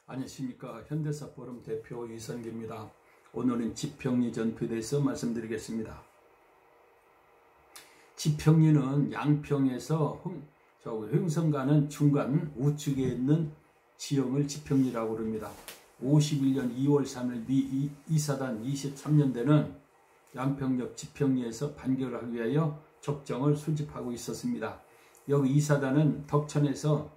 안녕하십니까. 현대사포럼 대표 이선기입니다. 오늘은 지평리 전투에 대해서 말씀드리겠습니다. 지평리는 양평에서 횡성 가는 중간 우측에 있는 지형을 지평리라고 부릅니다. 51년 2월 3일 미 2사단 23년대는 양평역 지평리에서 반격을 하기 위하여 적정을 수집하고 있었습니다. 여기 2사단은 덕천에서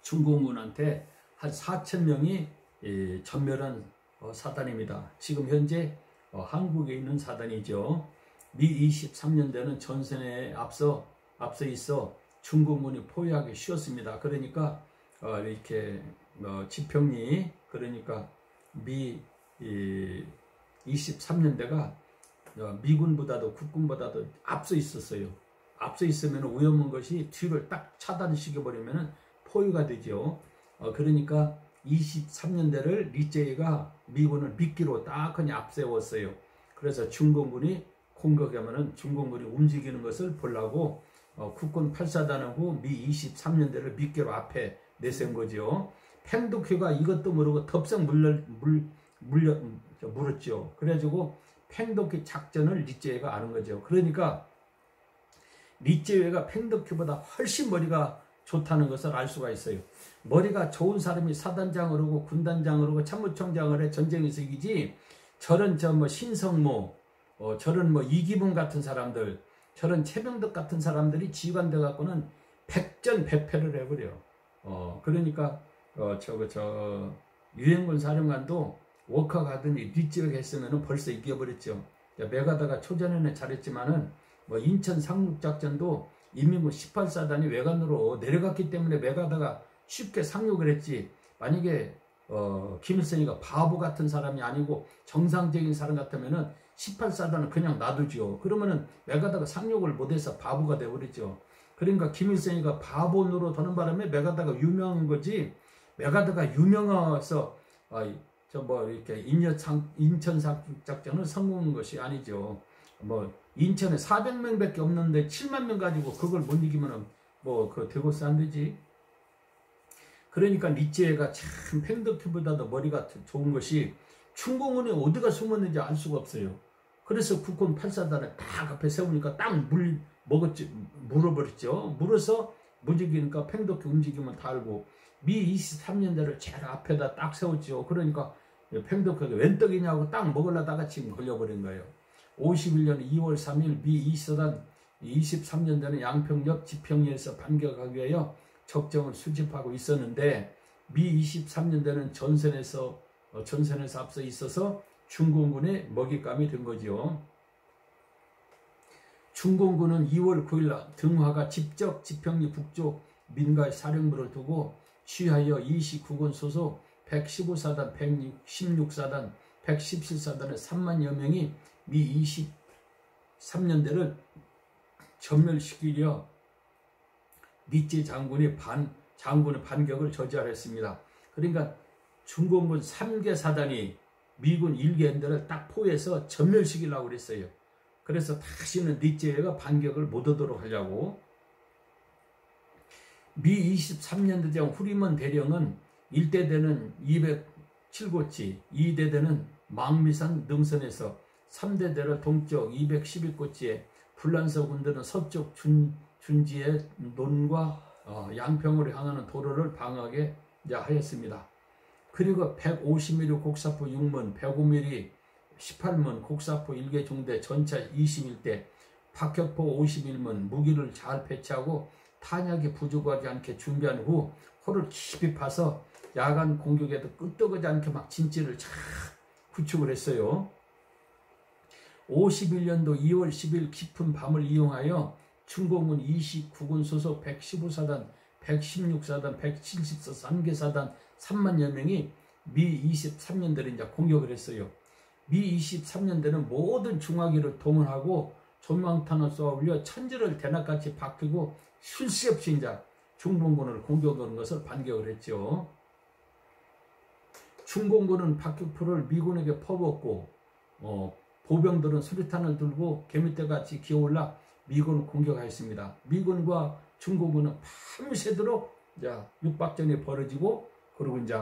중공군한테 한 4,000명이 전멸한 사단입니다. 지금 현재 한국에 있는 사단이죠. 미 23년대는 전선에 앞서 있어 중공군이 포위하기 쉬웠습니다. 그러니까 이렇게 지평리, 그러니까 미 23년대가 미군보다도 국군보다도 앞서 있었어요. 앞서 있으면 위험한 것이 뒤를 딱 차단시켜버리면 포위가 되죠. 그러니까 23년대를 리제이가 미군을 미끼로 딱 그냥 앞세웠어요. 그래서 중공군이 공격하면은 중공군이 움직이는 것을 보려고 국군 8사단하고 미 23년대를 미끼로 앞에 내세운 거죠. 팽독회가 이것도 모르고 덥석 물었죠. 그래가지고 팽독회 작전을 리제이가 아는 거죠. 그러니까 리제이가 팽독회보다 훨씬 머리가 좋다는 것을 알 수가 있어요. 머리가 좋은 사람이 사단장을 하고 군단장을 하고 참모총장을 해 전쟁에서 이기지, 저런 신성모, 저런 이기문 같은 사람들, 저런 최병덕 같은 사람들이 지휘관돼 갖고는 백전백패를 해버려. 그러니까 유행군 사령관도 워커 가더니 리지역 했으면 벌써 이겨버렸죠. 메가다가 초전에는 잘했지만은 인천 상륙작전도 인민군 18사단이 외관으로 내려갔기 때문에 메가다가 쉽게 상륙을 했지, 만약에 김일성이가 바보 같은 사람이 아니고 정상적인 사람 같으면은 18사단은 그냥 놔두죠. 그러면은 메가다가 상륙을 못해서 바보가 되어버렸죠. 그러니까 김일성이가 바보 노로 도는 바람에 메가다가 유명한 거지, 메가다가 유명해서 이렇게 인천 상륙작전을 성공한 것이 아니죠. 인천에 400명밖에 없는데 7만 명 가지고 그걸 못 이기면은 그 대고스 안 되지. 그러니까 리제이가 참 팽덕회보다도 머리가 좋은 것이 중공군이 어디가 숨었는지 알 수가 없어요. 그래서 국군 8사단을 딱 앞에 세우니까 딱 물어버렸죠. 물어서 움직이니까 팽덕회 움직이면 다 알고, 미 23년대를 제일 앞에다 딱 세웠죠. 그러니까 팽덕회가 웬 떡이냐고 딱 먹으려다가 지금 걸려버린 거예요. 51년 2월 3일 미 2사단 23년대는 양평역 지평리에서 반격하기 위하여 적정을 수집하고 있었는데, 미 23년대는 전선에서 앞서 있어서 중공군의 먹잇감이 된 거죠. 중공군은 2월 9일 등화가 직접 지평리 북쪽 민가에 사령부를 두고 취하여 29군 소속 115사단, 116사단, 117사단의 3만여 명이 미 23년대를 전멸시키려 리제 장군의 반격을 저지하였습니다. 그러니까 중공군 3개 사단이 미군 1개인들을 딱 포위해서 전멸시키려고 그랬어요. 그래서 다시는 리제이가 반격을 못 하도록 하려고. 미 23년대장 후리먼 대령은 1대대는 207고치, 2대대는 망미산 능선에서, 3대대를 동쪽 212고치에, 불란서 군대는 서쪽 준지의 논과 양평으로 향하는 도로를 방어하게 하였습니다. 그리고 150mm 곡사포 6문, 105mm 18문, 곡사포 1개 중대 전차 21대, 박격포 51문 무기를 잘 배치하고 탄약이 부족하지 않게 준비한 후 호를 깊이 파서 야간 공격에도 끄떡하지 않게 막 진지를 잘 구축을 했어요. 51년도 2월 10일 깊은 밤을 이용하여 중공군 29군 소속 115사단, 116사단, 174 3개사단 3만여 명이 미 23년대를 이제 공격을 했어요. 미 23년대는 모든 중화기를 동원하고 전망탄을 쏘아 올려 천지를 대낮같이 박히고 쉴 새 없이 이제 중공군을 공격하는 것을 반격을 했죠. 중공군은 박격포를 미군에게 퍼붓고 보병들은 수류탄을 들고 개미떼같이 기어올라 미군을 공격하였습니다. 미군과 중공군은 밤새도록 육박전이 벌어지고, 그리고 이제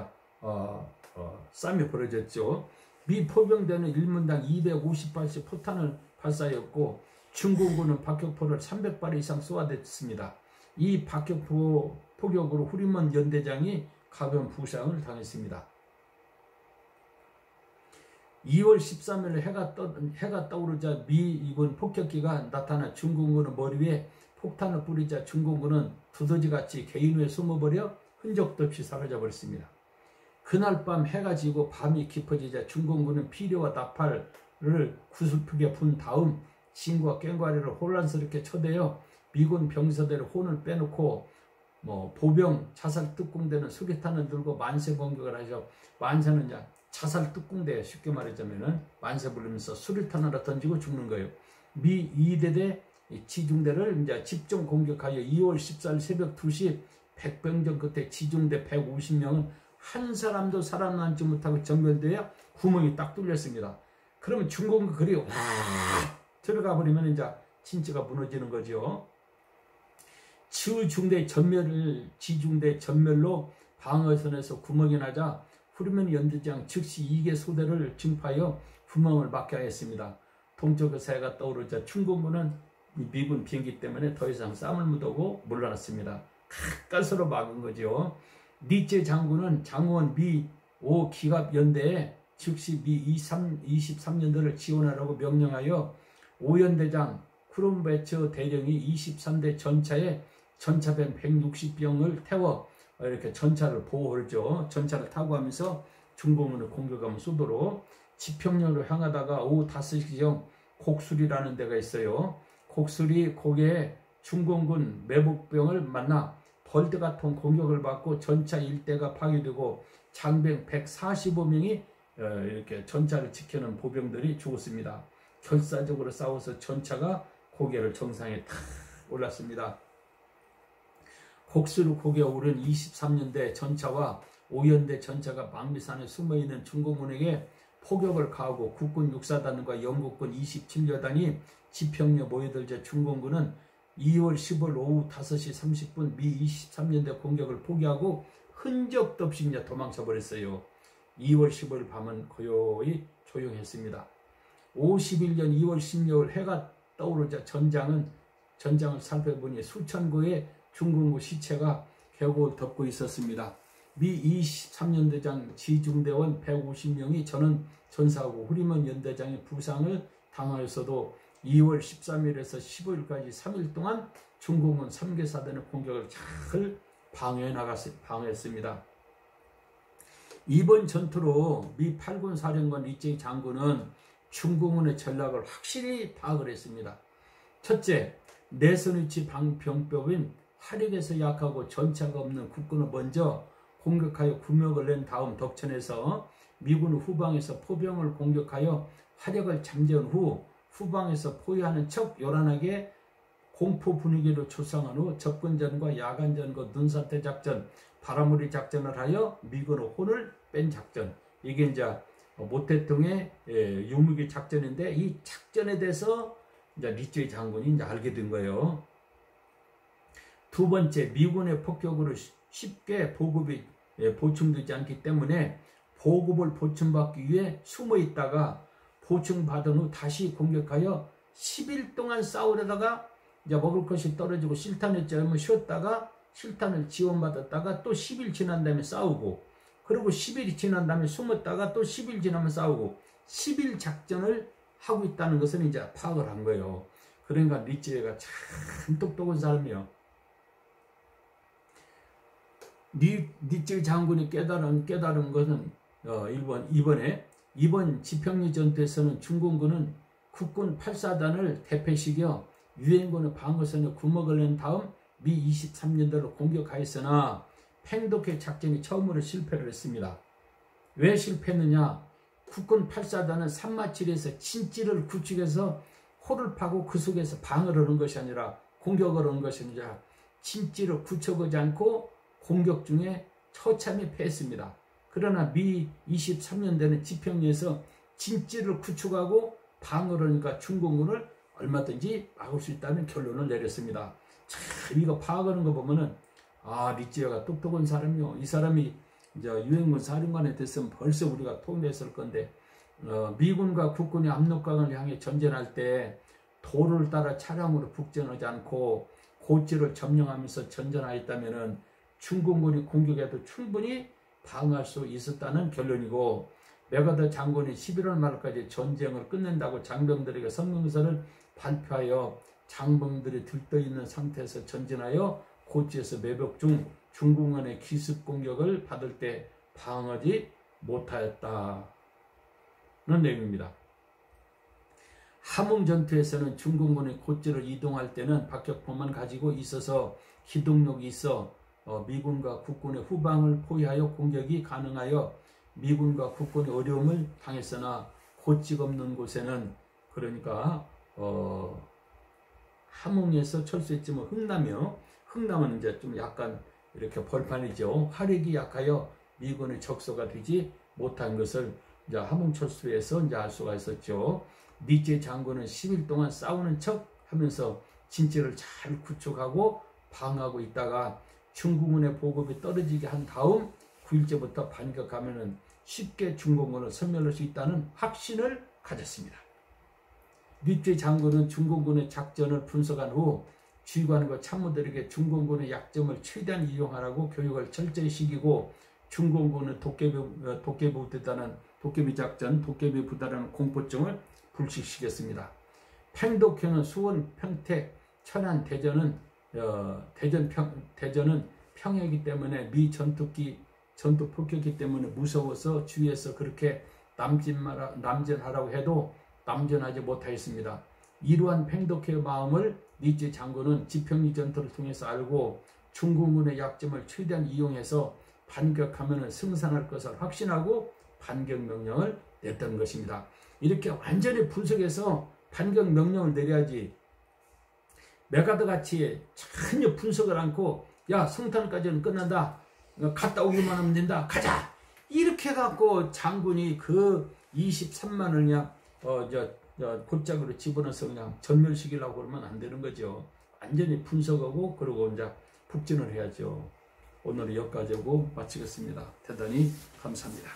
싸움이 벌어졌죠. 미 포병대는 1문당 250발씩 포탄을 발사했고 중공군은 박격포를 300발 이상 쏘아댔습니다. 이 박격포 포격으로 후리먼 연대장이 가벼운 부상을 당했습니다. 2월 13일 해가 떠오르자 미 2군 폭격기가 나타나 중공군은 머리 위에 폭탄을 뿌리자 중공군은 두더지같이 개인 후에 숨어버려 흔적도 없이 사라져버렸습니다. 그날 밤 해가 지고 밤이 깊어지자 중공군은 피료와 나팔을 구슬프게 분 다음 진과 꽹과리를 혼란스럽게 쳐대어 미군 병사들의 혼을 빼놓고 보병 자살 특공대는 수류탄을 들고 만세 공격을 하죠. 만세는 자살 특공대, 쉽게 말하자면은 만세 부르면서 수류탄을 던지고 죽는 거예요. 미 2대대 지중대를 이제 집중 공격하여 2월 14일 새벽 2시 백병전 끝에 지중대 150명은 한 사람도 살아남지 못하고 전멸되어 구멍이 딱 뚫렸습니다. 그러면 중공군 그리 와 들어가 버리면 이제 진짜가 무너지는 거죠. 지중대 전멸로 방어선에서 구멍이 나자 후리먼 연대장 즉시 2개 소대를 증파하여 구멍을 막게 하였습니다. 동쪽에서 해가 떠오르자 중공군은 미군 비행기 때문에 더 이상 쌈을 못하고 물러났습니다. 가까스로 막은 거죠. 니체 장군은 장원 미 5기갑 연대에 즉시 미 23년도를 지원하라고 명령하여 5연대장 크롬베처 대령이 23대 전차에 전차병 160병을 태워 이렇게 전차를 보호하죠. 전차를 타고 하면서 중공군을 공격하면 쏘도록 지평역으로 향하다가 오후 5시경 곡수리라는 데가 있어요. 곡수리 고개에 중공군 매복병을 만나 벌드 같은 공격을 받고 전차 일대가 파괴되고 장병 145명이 이렇게 전차를 지켜는 보병들이 죽었습니다. 결사적으로 싸워서 전차가 고개를 정상에 탁 올랐습니다. 곡수리 고개에 오른 23년대 전차와 5연대 전차가 망미산에 숨어있는 중공군에게 포격을 가하고 국군 6사단과 영국군 27여단이 지평에 모여들자 중공군은 2월 10일 오후 5시 30분 미 23년대 공격을 포기하고 흔적도 없이 이제 도망쳐 버렸어요. 2월 15일 밤은 고요히 조용했습니다. 51년 2월 16일 해가 떠오르자 전장을 살펴보니 수천 구의 중공군 시체가 계곡을 덮고 있었습니다. 미 23년대장 지중대원 150명이 전사하고 후리먼 연대장의 부상을 당하였어도 2월 13일에서 15일까지 3일 동안 중공군 3개 사단의 공격을 잘 방어했습니다. 이번 전투로 미 8군 사령관 리제이 장군은 중공군의 전략을 확실히 파악을 했습니다. 첫째, 내선 위치 병법인 화력에서 약하고 전차가 없는 국군을 먼저 공격하여 구명을 낸 다음 덕천에서 미군 후방에서 포병을 공격하여 화력을 잠재운 후 후방에서 포위하는 척 요란하게 공포 분위기로 조성한 후 접근전과 야간전과 눈사태 작전, 바람우리 작전을 하여 미군의 혼을 뺀 작전. 이게 이제 모태통의 유무기 작전인데 이 작전에 대해서 이제 리제이 장군이 이제 알게 된 거예요. 두 번째, 미군의 폭격으로 쉽게 보급이 보충되지 않기 때문에 보급을 보충받기 위해 숨어 있다가 보충받은 후 다시 공격하여 10일 동안 싸우려다가 이제 먹을 것이 떨어지고 실탄을 찌르면 쉬었다가 실탄을 지원받았다가 또 10일 지난 다음에 싸우고 그리고 10일이 지난 다음에 숨었다가 또 10일 지나면 싸우고 10일 작전을 하고 있다는 것을 이제 파악을 한 거예요. 그러니까 리제이가 참 똑똑한 사람이에요. 리제이 장군이 깨달은 것은 이번 지평리 전투에서는 중공군은 국군 8사단을 대패시켜 유엔군의 방어선에 구멍을 낸 다음 미 23년도를 공격하였으나 팽독회 작전이 처음으로 실패를 했습니다. 왜 실패했느냐? 국군 8사단은 산마치리에서 진지를 구축해서 호를 파고 그 속에서 방어를 하는 것이 아니라 공격을 하는 것이 아니라 진지를 구축하지 않고 공격 중에 처참히 패했습니다. 그러나 미 23년대는 지평리에서 진지를 구축하고 방어를 하니까 중공군을 얼마든지 막을 수 있다는 결론을 내렸습니다. 참 이거 파악하는 거 보면은 리제이가 똑똑한 사람이요. 이 사람이 이제 유엔군 사령관이 됐으면 벌써 우리가 통일했을 건데, 미군과 국군이 압록강을 향해 전진할 때 도를 따라 차량으로 북전하지 않고 고지를 점령하면서 전전하였다면은 중공군이 공격해도 충분히 방어할 수 있었다는 결론이고, 메가더 장군이 11월 말까지 전쟁을 끝낸다고 장병들에게 성명서를 발표하여 장병들이 들떠있는 상태에서 전진하여 고지에서 매복 중 중공군의 기습 공격을 받을 때 방어하지 못하였다는 내용입니다. 함흥 전투에서는 중공군이 고지를 이동할 때는 박격포만 가지고 있어서 기동력이 있어 미군과 국군의 후방을 포위하여 공격이 가능하여 미군과 국군이 어려움을 당했으나 고지가 없는 곳에는, 그러니까 함흥에서 철수했지만 흥남은 이제 좀 약간 이렇게 벌판이죠. 화력이 약하여 미군의 적소가 되지 못한 것을 이제 함흥 철수에서 이제 알 수가 있었죠. 니제 장군은 10일 동안 싸우는 척 하면서 진지를 잘 구축하고 방어하고 있다가 중공군의 보급이 떨어지게 한 다음 9일째부터 반격하면은 쉽게 중공군을 섬멸할 수 있다는 확신을 가졌습니다. 니제 장군은 중공군의 작전을 분석한 후 지휘관과 참모들에게 중공군의 약점을 최대한 이용하라고 교육을 철저히 시키고, 중공군은 도깨비 작전, 도깨비 부대라는 공포증을 불식시켰습니다. 팽독현은 수원, 평택, 천안, 대전은 평야이기 때문에 미 전투 폭격이기 때문에 무서워서 주위에서 그렇게 남전하라고 해도 남전하지 못하였습니다. 이러한 팽독회의 마음을 니제 장군은 지평리 전투를 통해서 알고 중공군의 약점을 최대한 이용해서 반격하면 승산할 것을 확신하고 반격 명령을 냈던 것입니다. 이렇게 완전히 분석해서 반격 명령을 내려야지, 메가더 같이 전혀 분석을 않고 야 성탄까지는 끝난다, 갔다 오기만 하면 된다, 가자, 이렇게 해갖고 장군이 그 23만을 그냥 곧장으로 집어넣어서 그냥 전멸시키려고 그러면 안 되는 거죠. 완전히 분석하고 그러고 이제 북진을 해야죠. 오늘은 여기까지 하고 마치겠습니다. 대단히 감사합니다.